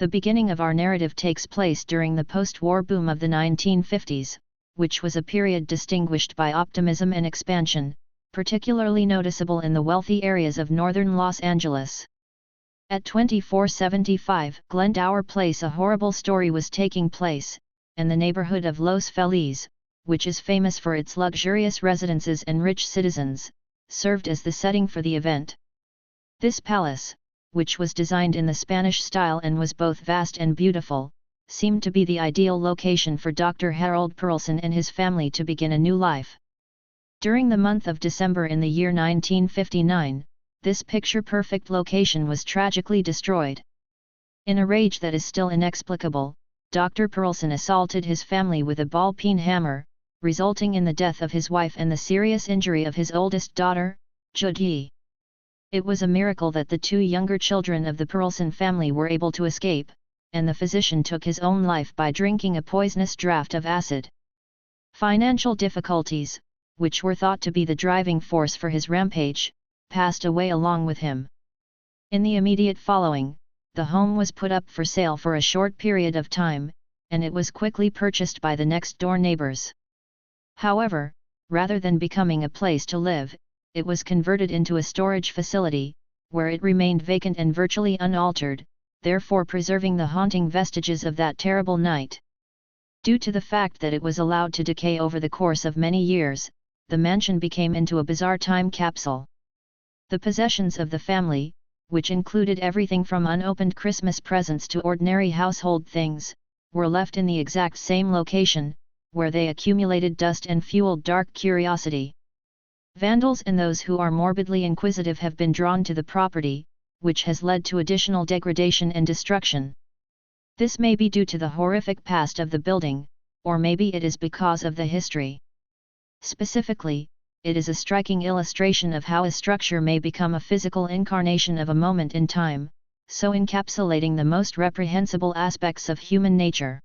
The beginning of our narrative takes place during the post-war boom of the 1950s, which was a period distinguished by optimism and expansion, particularly noticeable in the wealthy areas of northern Los Angeles. At 2475 Glendower Place, a horrible story was taking place, and the neighborhood of Los Feliz, which is famous for its luxurious residences and rich citizens, served as the setting for the event. This palace, which was designed in the Spanish style and was both vast and beautiful, seemed to be the ideal location for Dr. Harold Perelson and his family to begin a new life. During the month of December in the year 1959, this picture-perfect location was tragically destroyed. In a rage that is still inexplicable, Dr. Perelson assaulted his family with a ball-peen hammer, resulting in the death of his wife and the serious injury of his oldest daughter, Judy. It was a miracle that the two younger children of the Perelson family were able to escape, and the physician took his own life by drinking a poisonous draught of acid. Financial difficulties, which were thought to be the driving force for his rampage, passed away along with him. In the immediate following, the home was put up for sale for a short period of time, and it was quickly purchased by the next-door neighbors. However, rather than becoming a place to live, it was converted into a storage facility, where it remained vacant and virtually unaltered, therefore preserving the haunting vestiges of that terrible night. Due to the fact that it was allowed to decay over the course of many years, the mansion became into a bizarre time capsule. The possessions of the family, which included everything from unopened Christmas presents to ordinary household things, were left in the exact same location, where they accumulated dust and fueled dark curiosity. Vandals and those who are morbidly inquisitive have been drawn to the property, which has led to additional degradation and destruction. This may be due to the horrific past of the building, or maybe it is because of the history. Specifically, it is a striking illustration of how a structure may become a physical incarnation of a moment in time, so encapsulating the most reprehensible aspects of human nature.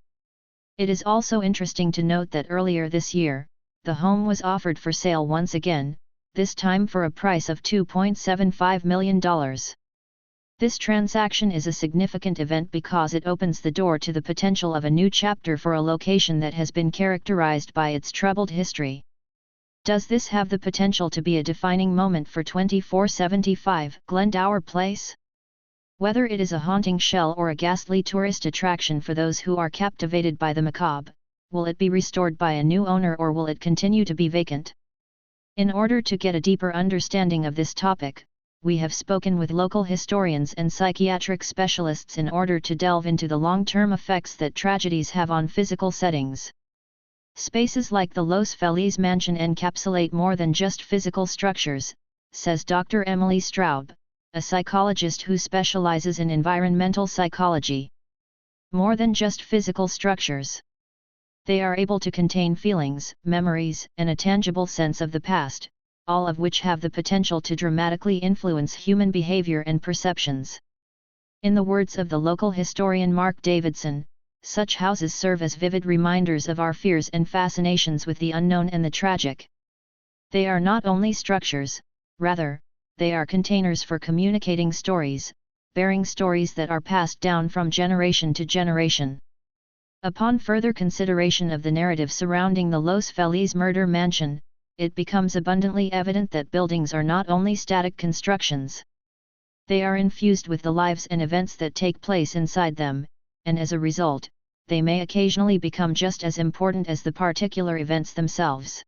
It is also interesting to note that earlier this year, the home was offered for sale once again, this time for a price of $2.75 million. This transaction is a significant event because it opens the door to the potential of a new chapter for a location that has been characterized by its troubled history. Does this have the potential to be a defining moment for 2475 Glendower Place? Whether it is a haunting shell or a ghastly tourist attraction for those who are captivated by the macabre, will it be restored by a new owner or will it continue to be vacant? In order to get a deeper understanding of this topic, we have spoken with local historians and psychiatric specialists in order to delve into the long-term effects that tragedies have on physical settings. Spaces like the Los Feliz mansion encapsulate more than just physical structures, says Dr. Emily Straub, a psychologist who specializes in environmental psychology. More than just physical structures. They are able to contain feelings, memories, and a tangible sense of the past, all of which have the potential to dramatically influence human behavior and perceptions. In the words of the local historian Mark Davidson, such houses serve as vivid reminders of our fears and fascinations with the unknown and the tragic. They are not only structures, rather, they are containers for communicating stories, bearing stories that are passed down from generation to generation. Upon further consideration of the narrative surrounding the Los Feliz murder mansion, it becomes abundantly evident that buildings are not only static constructions. They are infused with the lives and events that take place inside them, and as a result, they may occasionally become just as important as the particular events themselves.